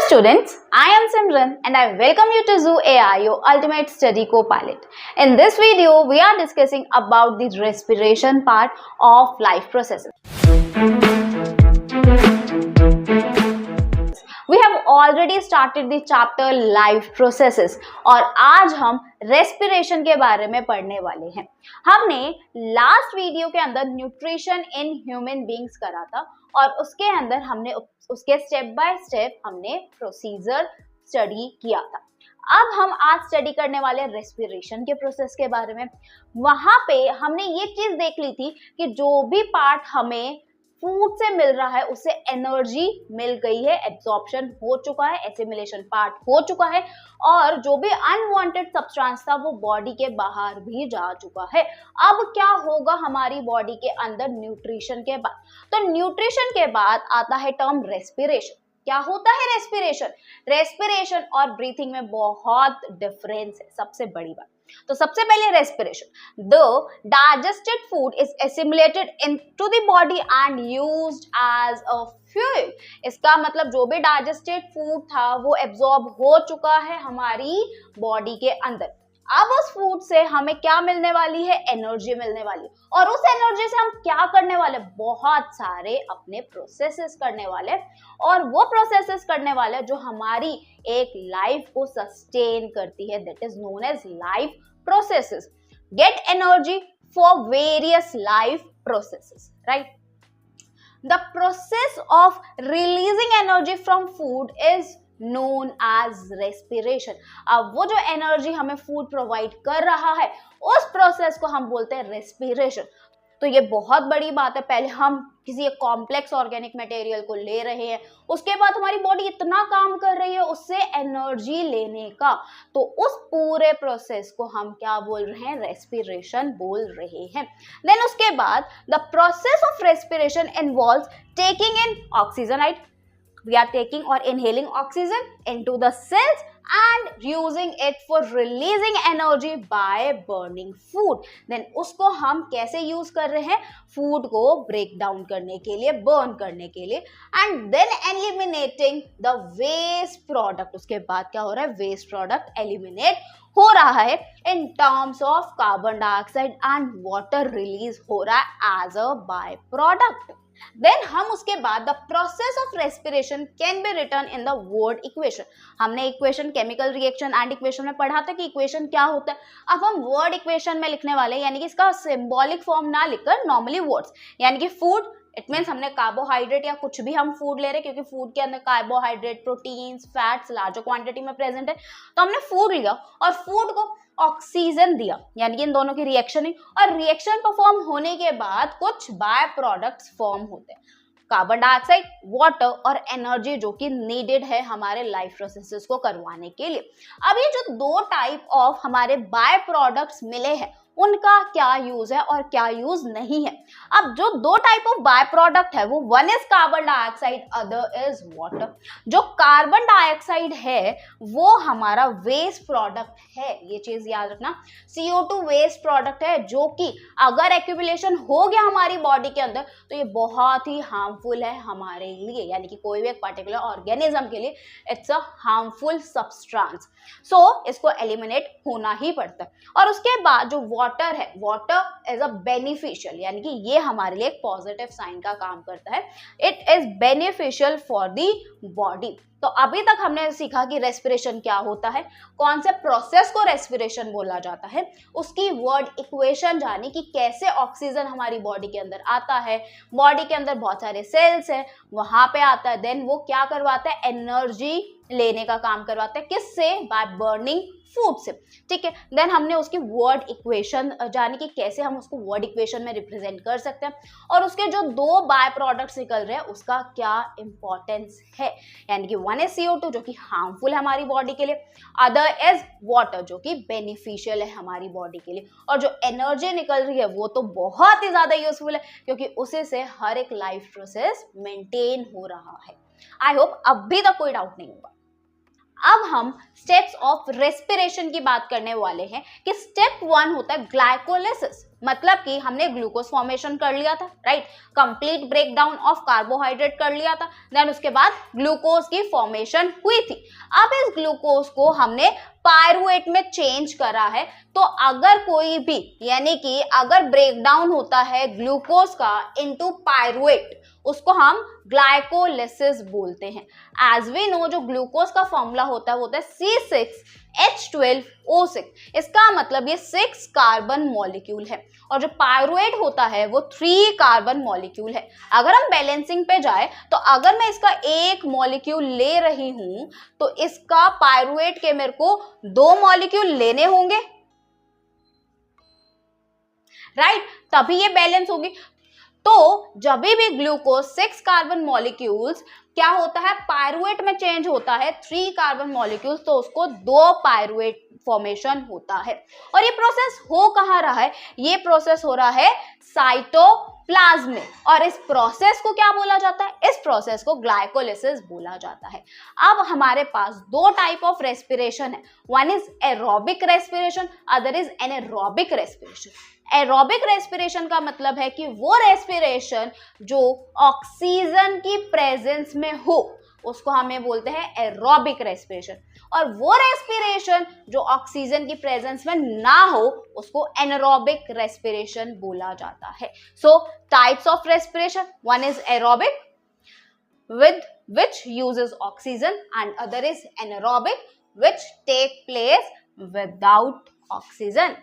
students, I am Simran and I welcome you to Zoo AI, your ultimate study co-pilot. In this video, we are discussing about the respiration part of life processes. We have already started the chapter life processes और आज हम respiration के बारे में पढ़ने वाले हैं। हमने लास्ट वीडियो के अंदर न्यूट्रिशन इन ह्यूमन बींग्स करा था और उसके अंदर हमने उसके स्टेप बाय स्टेप हमने प्रोसीजर स्टडी किया था। अब हम आज स्टडी करने वाले रेस्पिरेशन के प्रोसेस के बारे में। वहां पे हमने ये चीज देख ली थी कि जो भी पार्ट हमें फूड से मिल रहा है उससे एनर्जी मिल गई है, एब्जॉर्प्शन हो चुका है, एसिमिलेशन पार्ट हो चुका है और जो भी अनवांटेड सब्सटेंस था वो बॉडी के बाहर भी जा चुका है। अब क्या होगा हमारी बॉडी के अंदर न्यूट्रिशन के बाद? तो न्यूट्रिशन के बाद आता है टर्म रेस्पिरेशन। क्या होता है रेस्पिरेशन? रेस्पिरेशन और ब्रीथिंग में बहुत डिफरेंस है, सबसे बड़ी बात। तो सबसे पहले respiration, the digested food is assimilated into the body and used as a fuel. इसका मतलब जो भी डाइजेस्टेड फूड था वो एब्जॉर्ब हो चुका है हमारी बॉडी के अंदर। अब उस फूड से हमें क्या मिलने वाली है? एनर्जी मिलने वाली। और उस एनर्जी से हम क्या करने वाले? बहुत सारे अपने प्रोसेसेस करने वाले और वो प्रोसेसेस करने वाले जो हमारी एक लाइफ को सस्टेन करती है, that is known as life processes. Get energy for various life processes, right? The process of releasing energy from food is known as respiration। अब वो जो एनर्जी हमें फूड प्रोवाइड कर रहा है उस प्रोसेस को हम बोलते हैं रेस्पिरेशन। तो ये बहुत बड़ी बात है। पहले हम किसी एक कॉम्प्लेक्स ऑर्गेनिक मटेरियल को ले रहे हैं, उसके बाद हमारी बॉडी इतना काम कर रही है उससे एनर्जी लेने का, तो उस पूरे प्रोसेस को हम क्या बोल रहे हैं? रेस्पिरेशन बोल रहे हैं। देन उसके बाद the process of respiration involves taking in oxygen, right? We are taking or inhaling oxygen into the cells and using it for releasing energy by burning food. Then उसको हम कैसे यूज कर रहे हैं? फूड को break down करने के लिए, बर्न करने के लिए, and then eliminating the waste product। उसके बाद क्या हो रहा है? वेस्ट प्रोडक्ट एलिमिनेट हो रहा है in terms of carbon dioxide and water release हो रहा है as a byproduct. Then हम उसके बाद the process of respiration can be written in the word equation. हमने equation chemical reaction and equation में पढ़ा था कि इक्वेशन क्या होता है। अब हम वर्ड इक्वेशन में लिखने वाले हैं, यानी कि इसका सिंबॉलिक फॉर्म ना लिखकर नॉर्मली वर्ड्स, यानी कि फूड इट मीन्स हमने कार्बोहाइड्रेट या कुछ भी हम फूड ले रहे हैं, क्योंकि फूड के अंदर carbohydrate, proteins, fats larger quantity में प्रेजेंट है, तो हमने फूड लिया और फूड को ऑक्सीजन दिया, यानी कि इन दोनों की रिएक्शन है और रिएक्शन परफॉर्म होने के बाद कुछ बाय प्रोडक्ट्स फॉर्म होते हैं, कार्बन डाइऑक्साइड, वाटर और एनर्जी, जो कि नीडेड है हमारे लाइफ प्रोसेसेस को करवाने के लिए। अब ये जो दो टाइप ऑफ हमारे बाय प्रोडक्ट्स मिले हैं उनका क्या यूज है और क्या यूज नहीं है। अब जो दो टाइप ऑफ बाय प्रोडक्ट है वो one is carbon dioxide, other is water. जो कार्बन डाइऑक्साइड है वो हमारा वेस्ट प्रोडक्ट है, ये चीज याद रखना। CO2 वेस्ट प्रोडक्ट है जो कि अगर एक्यूमुलेशन हो गया हमारी बॉडी के अंदर तो ये बहुत ही हार्मफुल है हमारे लिए, यानी कि कोई भी एक पर्टिकुलर ऑर्गेनिज्म के लिए इट्स अ हार्मफुल सब्सटेंस, सो इसको एलिमिनेट होना ही पड़ता है। और उसके बाद जो वाटर है, वाटर इज अ बेनिफिशियल, यानी कि ये हमारे लिए एक पॉजिटिव साइन का काम करता है, it is beneficial for the body. तो अभी तक हमने सीखा कि रेस्पिरेशन क्या होता है, कौन से प्रोसेस को रेस्पिरेशन बोला जाता है, उसकी वर्ड इक्वेशन जानी कि कैसे ऑक्सीजन हमारी बॉडी के अंदर आता है, बॉडी के अंदर बहुत सारे सेल्स हैं वहां पे आता है, देन वो क्या करवाता है? एनर्जी लेने का काम करवाता है, किससे? बाय बर्निंग फूड से, ठीक है। देन हमने उसकी वर्ड इक्वेशन जानी कि कैसे हम उसको वर्ड इक्वेशन में रिप्रेजेंट कर सकते हैं और उसके जो दो बाय प्रोडक्ट्स निकल रहे हैं उसका क्या इंपॉर्टेंस है, यानी कि वन इज CO2 जो कि हार्मफुल है हमारी बॉडी के लिए, अदर इज वाटर जो कि बेनिफिशियल है हमारी बॉडी के लिए, और जो एनर्जी निकल रही है वो तो बहुत ही ज्यादा यूजफुल है क्योंकि उसी से हर एक लाइफ प्रोसेस मेंटेन हो रहा है। आई होप अभी तक कोई डाउट नहीं होगा। अब हम स्टेप्स ऑफ रेस्पिरेशन की बात करने वाले हैं कि स्टेप 1 होता है ग्लाइकोलिसिस। मतलब कि हमने ग्लूकोज फॉर्मेशन कर लिया था, right, complete breakdown of carbohydrate कर लिया था, देन उसके बाद ग्लूकोज की फॉर्मेशन हुई थी। अब इस ग्लूकोज को हमने पायरुवेट में चेंज करा है। तो अगर कोई भी यानी कि अगर ब्रेकडाउन होता है ग्लूकोज का इनटू पायरुवेट, उसको हम ग्लाइकोलिसिस बोलते हैं। एज वी नो जो ग्लूकोज का फॉर्मूला होता है वो होता है C6H12O6। इसका मतलब ये 6 कार्बन मॉलिक्यूल है और जो पायरुवेट होता है वो 3 कार्बन मॉलिक्यूल है। अगर हम बैलेंसिंग पे जाए तो अगर मैं इसका एक मॉलिक्यूल ले रही हूं तो इसका पायरुवेट के मेरे को 2 मॉलिक्यूल लेने होंगे, राइट, तभी ये बैलेंस होगी। तो जब भी ग्लूकोज 6 कार्बन मॉलिक्यूल्स क्या होता है पायरुवेट में चेंज होता है 3 कार्बन मॉलिक्यूल्स, तो उसको 2 पायरुवेट फॉर्मेशन होता है। और ये प्रोसेस हो कहाँ रहा है, ये प्रोसेस हो रहा है साइटोप्लाज्म में। और इस प्रोसेस को क्या बोला जाता है, इस प्रोसेस को ग्लाइकोलिसिस बोला जाता है। अब हमारे पास 2 टाइप ऑफ रेस्पिरेशन है, one is aerobic respiration, other is anaerobic respiration. Aerobic respiration का मतलब है कि वो रेस्पिरेशन जो ऑक्सीजन की प्रेजेंस में हो उसको हमें बोलते हैं एरोबिक रेस्पिरेशन, और वो रेस्पिरेशन जो ऑक्सीजन की प्रेजेंस में ना हो उसको एनारोबिक रेस्पिरेशन बोला जाता है। सो types of respiration, one is aerobic with which uses oxygen and other is anaerobic which take place without oxygen।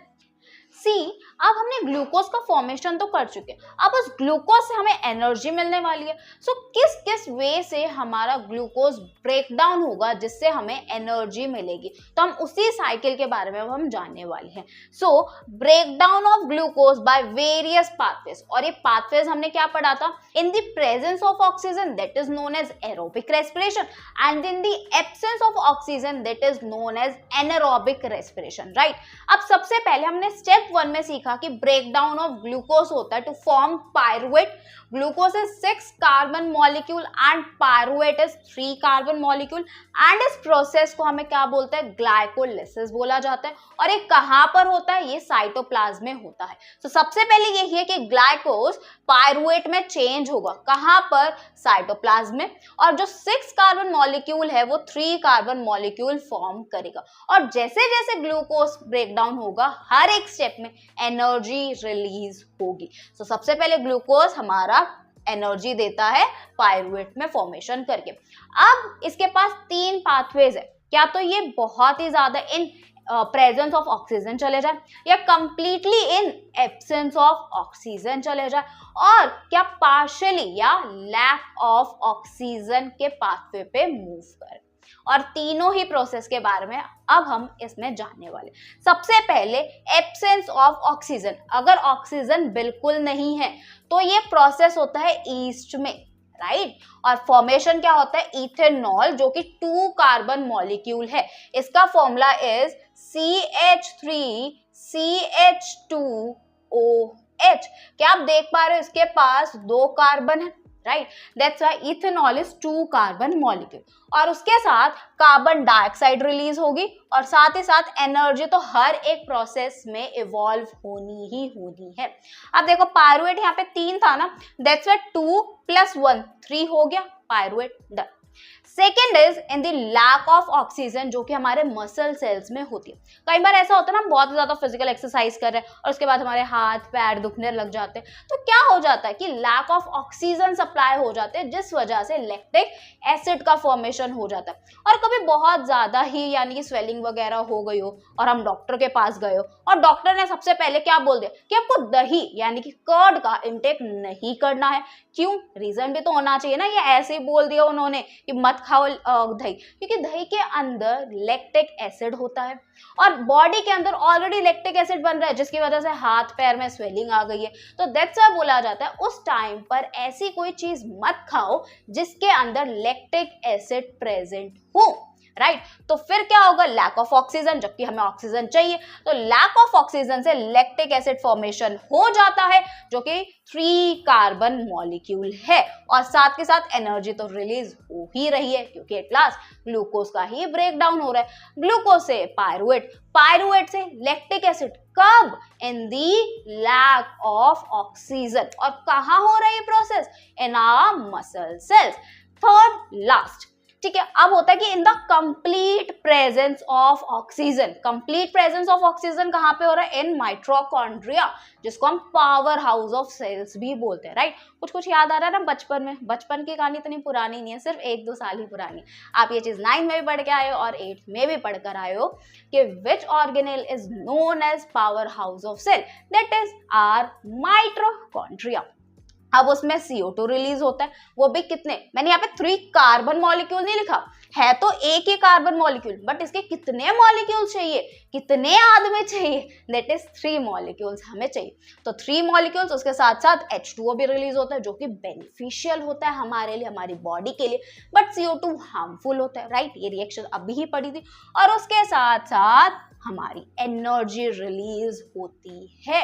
सी, अब हमने ग्लूकोज का फॉर्मेशन तो कर चुके हैं, अब उस ग्लूकोज से हमें एनर्जी मिलने वाली है। सो किस किस वे से हमारा ग्लूकोज ब्रेक डाउन होगा जिससे हमें एनर्जी मिलेगी, तो हम उसी साइकिल के बारे में अब हम जानने वाले हैं। So break down of glucose by various pathways, और ये पाथवेज हमने क्या पढ़ा था, in the presence of oxygen that is known as aerobic respiration and in the absence of oxygen that is known as anaerobic respiration, right. अब सबसे पहले हमने स्टेप 1 में सीखा कि ब्रेकडाउन ऑफ ग्लूकोज होता है to form pyruvate. Glucose is 6 carbon molecule and pyruvate is 3 carbon molecule, and इस प्रोसेस को हमें क्या बोलते हैं, ग्लाइकोलिसिस बोला जाता है। और ये कहां पर होता है, ये साइटोप्लाज्म में होता है। तो सबसे पहले यही है कि ग्लाइकोज पायरुवेट में चेंज होगा, कहां पर, साइटोप्लाज्म में, और जो 6 कार्बन मॉलिक्यूल है वो 3 कार्बन मॉलिक्यूल फॉर्म करेगा। और जैसे जैसे ग्लूकोज ब्रेकडाउन होगा हर एक स्टेप में एनर्जी रिलीज होगी। तो सबसे पहले ग्लूकोज हमारा एनर्जी देता है पायरुवेट में फॉर्मेशन करके। अब इसके पास 3 पाथवेज है, क्या तो ये बहुत ही ज्यादा इन प्रेजेंस ऑफ ऑक्सीजन चले जाए, या completely in absence of oxygen चले जाए, और क्या पार्शियली या लैक ऑफ ऑक्सीजन के पाथवे पे मूव करे। और तीनों ही प्रोसेस के बारे में अब हम इसमें जानने वाले। सबसे पहले एब्सेंस ऑफ ऑक्सीजन, अगर ऑक्सीजन बिल्कुल नहीं है तो ये प्रोसेस होता है ईस्ट में, राइट। और फॉर्मेशन क्या होता है, इथेनॉल जो कि 2 कार्बन मॉलिक्यूल है, इसका फॉर्मूला इज CH3CH2OH। क्या आप देख पा रहे हो, इसके पास 2 कार्बन है, right, that's why ethanol is 2 carbon molecule. और उसके साथ कार्बन डाइऑक्साइड रिलीज होगी, और साथ ही साथ एनर्जी तो हर एक प्रोसेस में इवॉल्व होनी ही होनी है। अब देखो पायरुवेट यहाँ पे 3 था ना, दैट्स व्हाई 2 + 1 3 हो गया pyruvate, done. Second is in the lack of oxygen, जो कि हमारे मसल सेल्स में होती है। कई बार ऐसा होता है ना, बहुत ज्यादा फिजिकल एक्सरसाइज कर रहे हैं और उसके बाद हमारे हाथ पैर दुखने लग जाते हैं, तो क्या हो जाता है कि लैक ऑफ ऑक्सीजन सप्लाई हो जाते हैं, जिस वजह से लैक्टिक एसिड का फॉर्मेशन हो जाता है। और कभी बहुत ज्यादा ही यानी कि स्वेलिंग वगैरह हो गई हो और हम डॉक्टर के पास गए हो और डॉक्टर ने सबसे पहले क्या बोल दिया कि आपको दही यानी कि कर्ड का इंटेक नहीं करना है। क्यों, रीजन भी तो होना चाहिए ना, ये ऐसे ही बोल दिया उन्होंने कि मत खाओ दही, क्योंकि दही के अंदर लैक्टिक एसिड होता है और बॉडी के अंदर ऑलरेडी लैक्टिक एसिड बन रहा है, जिसकी वजह से हाथ पैर में स्वेलिंग आ गई है। तो दैट्स व्हाई बोला जाता है उस टाइम पर ऐसी कोई चीज मत खाओ जिसके अंदर लैक्टिक एसिड प्रेजेंट हो। राइट तो फिर क्या होगा, लैक ऑफ ऑक्सीजन, जबकि हमें ऑक्सीजन चाहिए, तो लैक ऑफ ऑक्सीजन से लैक्टिक एसिड फॉर्मेशन हो जाता है जो कि 3 कार्बन मॉलिक्यूल है, और साथ के साथ एनर्जी तो रिलीज हो ही रही है क्योंकि एट लास्ट ग्लूकोज का ही ब्रेक डाउन हो रहा है, ग्लूकोज से पायरुवेट, पायरुवेट से लैक्टिक एसिड, कब, in the lack of oxygen, और कहां हो रहा है ये process, in our muscle cells. Third last, ठीक है, अब होता है कि in the complete presence of oxygen, complete presence of oxygen कहां पे हो रहा है, इन माइटोकॉन्ड्रिया, जिसको हम पावर हाउस ऑफ सेल्स भी बोलते हैं, राइट। कुछ कुछ याद आ रहा है ना बचपन में, बचपन की कहानी इतनी पुरानी नहीं है, सिर्फ 1-2 साल ही पुरानी। आप ये चीज 9th में भी पढ़ के आए हो और 8th में भी पढ़ कर आए हो कि which organelle is known as power house of cell, that is are mitochondria. अब उसमें CO2 रिलीज होता है, वो भी कितने, मैंने यहाँ पे 3 कार्बन मॉलिक्यूल नहीं लिखा है, तो एक ही कार्बन मॉलिक्यूल, बट इसके कितने मॉलिक्यूल चाहिए, कितने आदमी चाहिए, दैट इज 3 मॉलिक्यूल्स हमें चाहिए। तो 3 मॉलिक्यूल्स, उसके साथ साथ H2O भी रिलीज होता है जो कि बेनिफिशियल होता है हमारे लिए, हमारी बॉडी के लिए, बट CO2 हार्मफुल होता है, राइट। ये रिएक्शन अभी ही पड़ी थी, और उसके साथ साथ हमारी एनर्जी रिलीज होती है,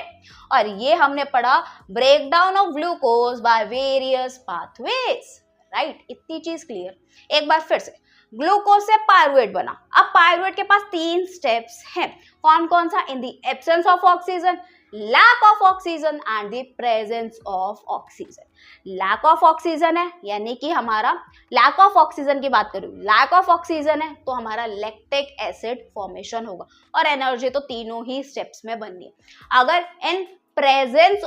और ये हमने पढ़ा breakdown of glucose by various pathways, right. इतनी चीज क्लियर। एक बार फिर से, ग्लूकोज से पायरुवेट बना, अब पायरुवेट के पास 3 स्टेप्स हैं, कौन कौन सा, in the absence of oxygen, lack of oxygen and the presence of oxygen. Lack of oxygen है यानी कि हमारा, लैक ऑफ ऑक्सीजन की बात करूं, लैक ऑफ ऑक्सीजन है तो हमारा लैक्टिक एसिड फॉर्मेशन होगा, और एनर्जी तो तीनों ही स्टेप्स में बननी है। अगर इन प्रेजेंस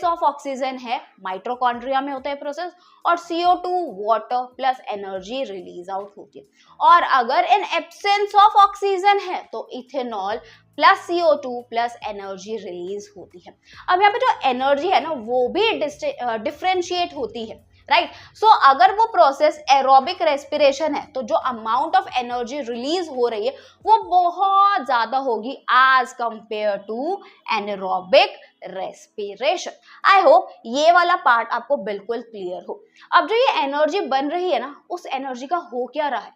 ऑफ ऑक्सीजन है, माइटोकॉन्ड्रिया में होता है प्रोसेस, और CO2 water plus energy release out होती है, और अगर इन एब्सेंस ऑफ ऑक्सीजन है तो ethanol plus CO2 plus energy release होती है। अब यहाँ पे जो एनर्जी है ना वो भी डिफरेंशिएट होती है, राइट। सो अगर वो प्रोसेस एरोबिक रेस्पिरेशन है तो जो अमाउंट ऑफ एनर्जी रिलीज हो रही है वो बहुत ज्यादा होगी as compared to anaerobic respiration. I hope ये वाला पार्ट आपको बिल्कुल क्लियर हो। अब जो ये एनर्जी बन रही है ना, उस एनर्जी का हो क्या रहा है,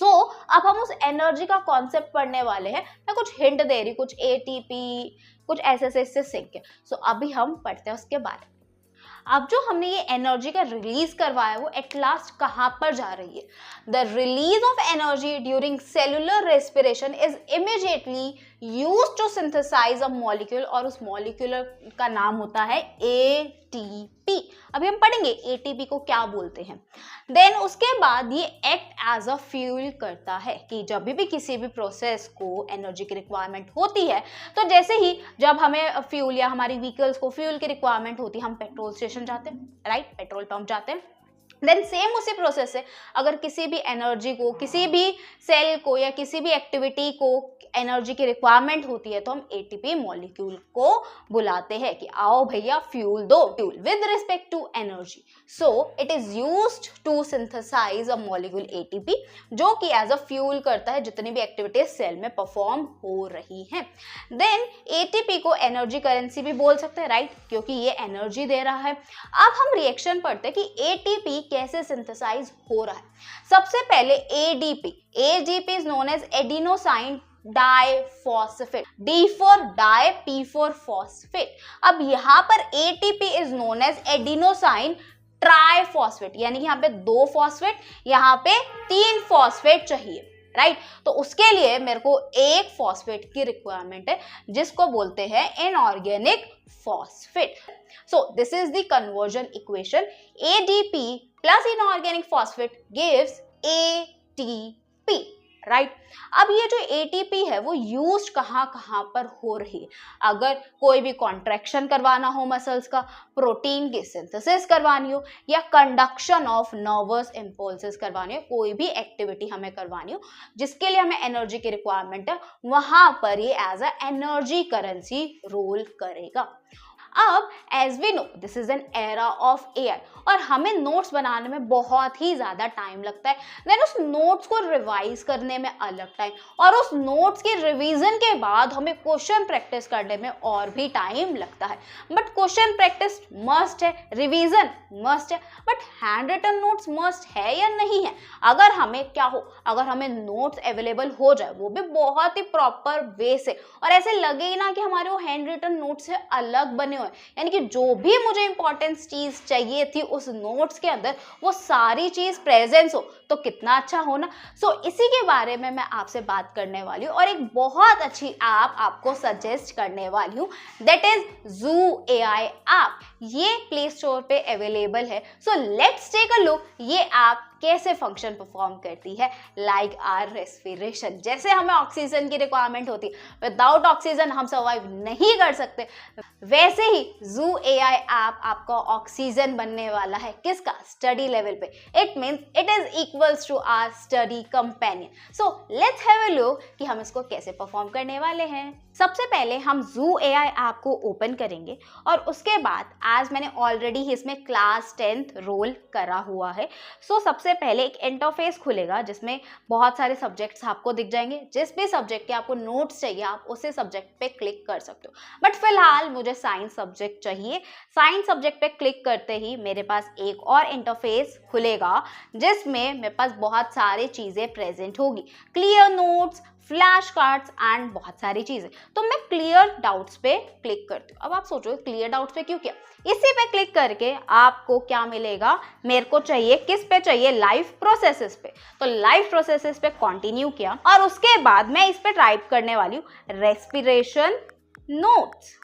अब हम उस एनर्जी का कॉन्सेप्ट पढ़ने वाले हैं। मैं कुछ हिंट दे रही, कुछ ATP, कुछ ऐसे से सिंक है। अभी हम पढ़ते हैं उसके बारे में। अब जो हमने ये एनर्जी का रिलीज करवाया वो एट लास्ट कहाँ पर जा रही है, the release of energy during cellular respiration is immediately used to synthesize a molecule, और उस मॉलिक्यूल का नाम होता है ATP। अभी हम पढ़ेंगे ATP को क्या बोलते हैं। देन उसके बाद ये एक्ट एज अ फ्यूल करता है कि जब भी किसी भी प्रोसेस को एनर्जी की रिक्वायरमेंट होती है, तो जैसे ही जब हमें फ्यूल या हमारी व्हीकल्स को फ्यूल की रिक्वायरमेंट होती है, हम पेट्रोल स्टेशन जाते हैं, राइट, पेट्रोल पंप जाते हैं। देन सेम उसी प्रोसेस से अगर किसी भी एनर्जी को, किसी भी सेल को या किसी भी एक्टिविटी को एनर्जी की रिक्वायरमेंट होती है तो हम ATP मॉलिक्यूल को बुलाते हैं कि आओ भैया फ्यूल दो, fuel with respect to energy. So it is used to synthesize a molecule ATP जो कि एज अ फ्यूल करता है जितनी भी एक्टिविटीज सेल में परफॉर्म हो रही हैं। देन ATP को एनर्जी करेंसी भी बोल सकते हैं, राइट, क्योंकि ये एनर्जी दे रहा है। अब हम रिएक्शन पढ़ते हैं कि ATP कैसे सिंथेसाइज हो रहा है। सबसे पहले ADP is known as adenosine diphosphate, D for di, P for phosphate. अब यहाँ पर ATP is known as adenosine triphosphate, यानी कि यहाँ पे 2 फॉस्फेट, यहाँ पे 3 फॉस्फेट चाहिए, राइट। तो उसके लिए मेरे को 1 फॉस्फेट की रिक्वायरमेंट है जिसको बोलते हैं inorganic phosphate. So this is the conversion equation, ADP plus inorganic phosphate gives ATP, right. अब ये जो ATP है वो यूज कहाँ पर हो रही है, अगर कोई भी कॉन्ट्रैक्शन करवाना हो मसल्स का, प्रोटीन की सिंथेसिस करवानी हो, या कंडक्शन ऑफ नर्वस इम्पल्सेस करवानी हो, कोई भी एक्टिविटी हमें करवानी हो जिसके लिए हमें एनर्जी की रिक्वायरमेंट है, वहां पर ये as a energy currency role करेगा। अब as we know this is an era of AI और हमें नोट्स बनाने में बहुत ही ज़्यादा टाइम लगता है, देन उस नोट्स को रिवाइज करने में अलग टाइम, और उस नोट्स के रिवीजन के बाद हमें क्वेश्चन प्रैक्टिस करने में और भी टाइम लगता है। बट क्वेश्चन प्रैक्टिस मस्ट है, रिवीजन मस्ट है, but hand written notes must है या नहीं है? अगर हमें क्या हो, अगर हमें नोट्स अवेलेबल हो जाए वो भी बहुत ही प्रॉपर वे से, और ऐसे लगे ही ना कि हमारे वो हैंड रिटन नोट्स से अलग बने हुए, यानी कि जो भी मुझे इंपॉर्टेंस चीज चाहिए थी उस नोट्स के अंदर वो सारी चीज प्रेजेंस हो, तो कितना अच्छा हो ना। सो इसी के बारे में मैं आपसे बात करने वाली हूँ और एक बहुत अच्छी ऐप आपको सजेस्ट करने वाली हूँ, that is Zoo AI app. ये प्ले स्टोर पे अवेलेबल है। So let's take a look ये ऐप कैसे फंक्शन परफॉर्म करती है। लाइक आर रेस्पिरेशन, जैसे हमें ऑक्सीजन की रिक्वायरमेंट होती है, विदाउट ऑक्सीजन हम सर्वाइव नहीं कर सकते, वैसे ही Zoo AI ऐप आपका ऑक्सीजन बनने वाला है। किसका? स्टडी लेवल पे। It means it is equals to our study companion. So let's have a look कि हम इसको कैसे परफॉर्म करने वाले हैं। सबसे पहले हम Zoo AI ऐप को ओपन करेंगे और उसके बाद आज मैंने ऑलरेडी इसमें क्लास 10th रोल करा हुआ है। सो सबसे पहले एक इंटरफेस खुलेगा जिसमें बहुत सारे सब्जेक्ट्स आपको दिख जाएंगे। जिस भी सब्जेक्ट के आपको नोट्स चाहिए आप उसी सब्जेक्ट पे क्लिक कर सकते हो, बट फिलहाल मुझे साइंस सब्जेक्ट चाहिए। साइंस सब्जेक्ट पे क्लिक करते ही मेरे पास एक और इंटरफेस खुलेगा जिसमें मेरे पास बहुत सारी चीज़ें प्रेजेंट होगी, clear notes, flash cards and बहुत सारी चीजें। तो मैं क्लियर डाउट्स पे क्लिक करती हूँ। अब आप सोचो क्लियर डाउट्स पे क्यों किया? इसी पे क्लिक करके आपको क्या मिलेगा, मेरे को चाहिए किस पे चाहिए, लाइफ प्रोसेसेस पे। तो लाइफ प्रोसेसेस पे कंटिन्यू किया और उसके बाद मैं इस पे टाइप करने वाली हूँ रेस्पिरेशन नोट्स।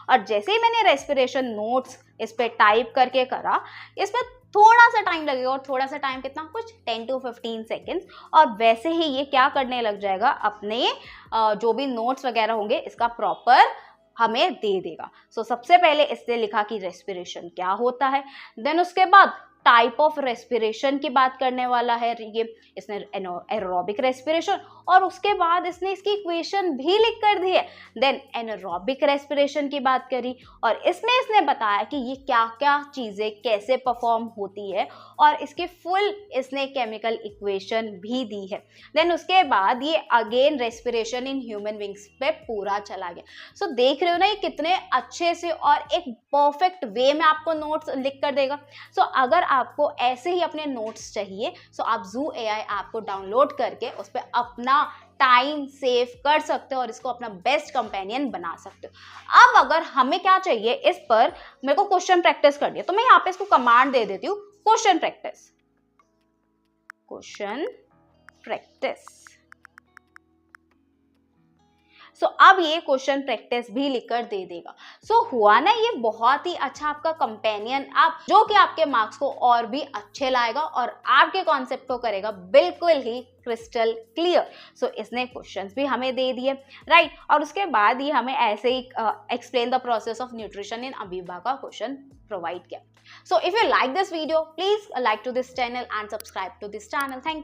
और जैसे ही मैंने रेस्पिरेशन नोट्स इस पे टाइप करके करा, इस पे थोड़ा सा टाइम लगेगा, और थोड़ा सा टाइम कितना, कुछ 10 to 15 सेकेंड्स, और वैसे ही ये क्या करने लग जाएगा, अपने जो भी नोट्स वगैरह होंगे इसका प्रॉपर हमें दे देगा। सो सबसे पहले इसने लिखा कि रेस्पिरेशन क्या होता है, देन उसके बाद टाइप ऑफ रेस्पिरेशन की बात करने वाला है ये, इसने एरोबिक रेस्पिरेशन, और उसके बाद इसने इसकी इक्वेशन भी लिख कर दी है। देन एनारोबिक रेस्पिरेशन की बात करी और इसमें इसने बताया कि ये क्या क्या चीज़ें कैसे परफॉर्म होती है, और इसके फुल इसने केमिकल इक्वेशन भी दी है। देन उसके बाद ये again respiration in human beings पे पूरा चला गया। सो देख रहे हो ना ये कितने अच्छे से और एक परफेक्ट वे में आपको नोट्स लिख कर देगा। सो अगर आपको ऐसे ही अपने नोट्स चाहिए सो आप Zoo AI ऐप को डाउनलोड करके उस पर अपना टाइम सेव कर सकते हो और इसको अपना बेस्ट कंपेनियन बना सकते हो। अब अगर हमें क्या चाहिए, इस पर मेरे को क्वेश्चन प्रैक्टिस करनी है, तो मैं यहाँ पे इसको कमांड दे देती हूँ क्वेश्चन प्रैक्टिस, क्वेश्चन प्रैक्टिस। सो अब ये क्वेश्चन प्रैक्टिस भी लिखकर दे देगा। सो हुआ ना ये बहुत ही अच्छा आपका कंपेनियन आप, जो कि आपके मार्क्स को और भी अच्छे लाएगा और आपके कॉन्सेप्ट को करेगा बिल्कुल ही क्रिस्टल क्लियर। सो इसने क्वेश्चंस भी हमें दे दिए, राइट, और उसके बाद ये हमें ऐसे ही explain the process of nutrition in amoeba का क्वेश्चन प्रोवाइड किया। So if you like this video please like to this channel and subscribe to this channel. Thank